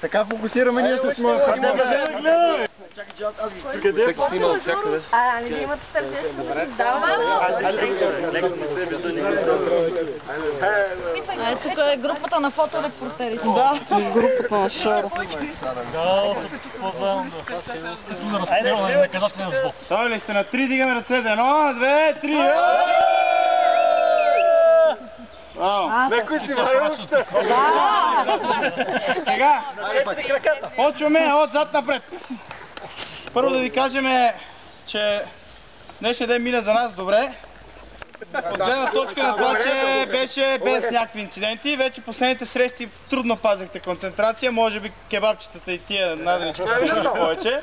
Така фокусираме ние с моя хата. Къде? Не ви имате сърдечно? Да, тук е групата на фоторепортерите. Да, групата на Шоро. Той ли сте на 3, дигаме ръцете. 1, 2, 3. Некой си върваща. Сега, почваме отзад напред. Първо да ви кажем, че днешния ден мина за нас добре. От гледна точка на това, че беше без някакви инциденти. Вече последните срещи трудно пазихте концентрация. Може би кебабчетата и тия надричките също повече.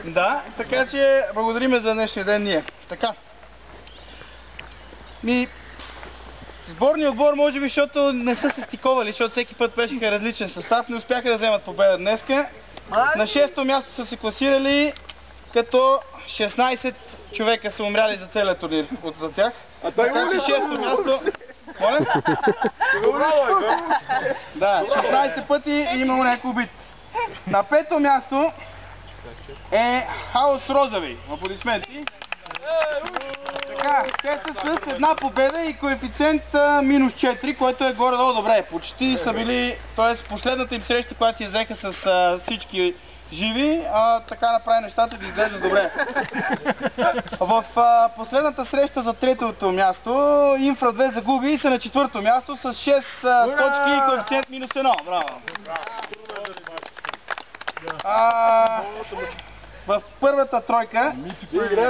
Да, така че благодариме за днешния ден ние. Така. Сборният отбор може би, защото не са се стиковали, защото всеки път беше различен състав, не успяха да вземат победа днеска. На 6-то място са се класирали, като 16 човека са умряли за целия турнир за тях. Така че 6-то място... Моля? Да, 16 пъти имало някой убит. На 5-то място е Хаос Розови. Аплодисменти. Така, те са с една победа и коефициент минус 4, което е горе-долу добре. Почти са били, т.е. последната им среща, която я взеха с всички живи, така направи нещата да изглеждат добре. В последната среща за третото място Инфра 2 загуби и са на 4-то място с 6 точки и коефициент минус 1. Браво! В първата тройка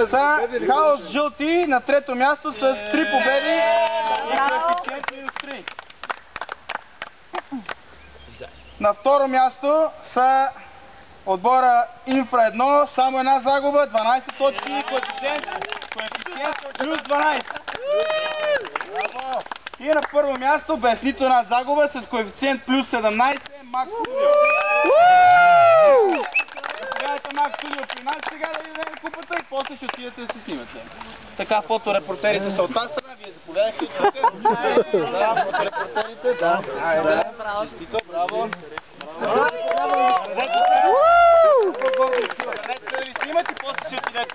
са Хаос Жълти на 3-то място с 3 победи и коефициент минус 3. На второ място са отбора Инфра 1, само една загуба, 12 точки и коефициент плюс 12. И на първо място без нито една загуба с коефициент плюс 17 Макс Студио. Заповядайте Макс Студио при нас, сега да ви дадем купата и после ще отидете да се снимате. Така, фоторепортерите са от тази страна, вие заповядайте. Да, фоторепортерите, да. Честито, браво. Браво! Да ви снимат и после ще отидете.